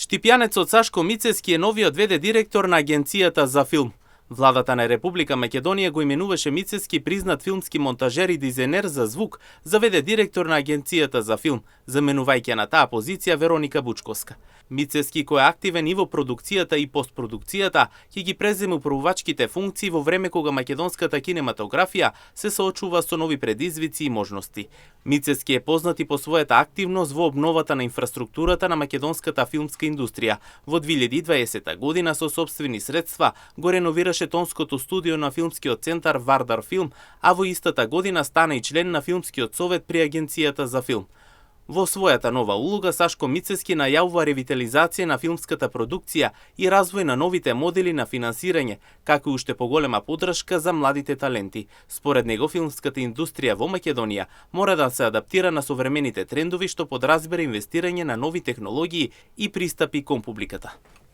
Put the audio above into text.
Штипјанецот Сашко Мицески е новиот ВД директор на Агенцијата за филм. Владата на Република Македонија го именуваше Мицески признат филмски монтажер и дизајнер за звук за ВД директор на Агенцијата за филм, заменувајќи на таа позиција Вероника Бучковска. Мицески, кој е активен и во продукцијата и постпродукцијата, ќе ги преземе управувачките функции во време кога македонската кинематографија се соочува со нови предизвици и можности. Мицески е познат и по својата активност во обновата на инфраструктурата на македонската филмска индустрија. Во 2020 година со сопствени средства го реновираше тонското студио на филмскиот центар Вардар Филм, а во истата година стана и член на филмскиот совет при Агенцијата за филм. Во својата нова улога Сашко Мицески најавува ревитализација на филмската продукција и развој на новите модели на финансирање, како и уште поголема поддршка за младите таленти. Според него, филмската индустрија во Македонија мора да се адаптира на современите трендови, што подразбира инвестирање на нови технологии и пристапи кон публиката.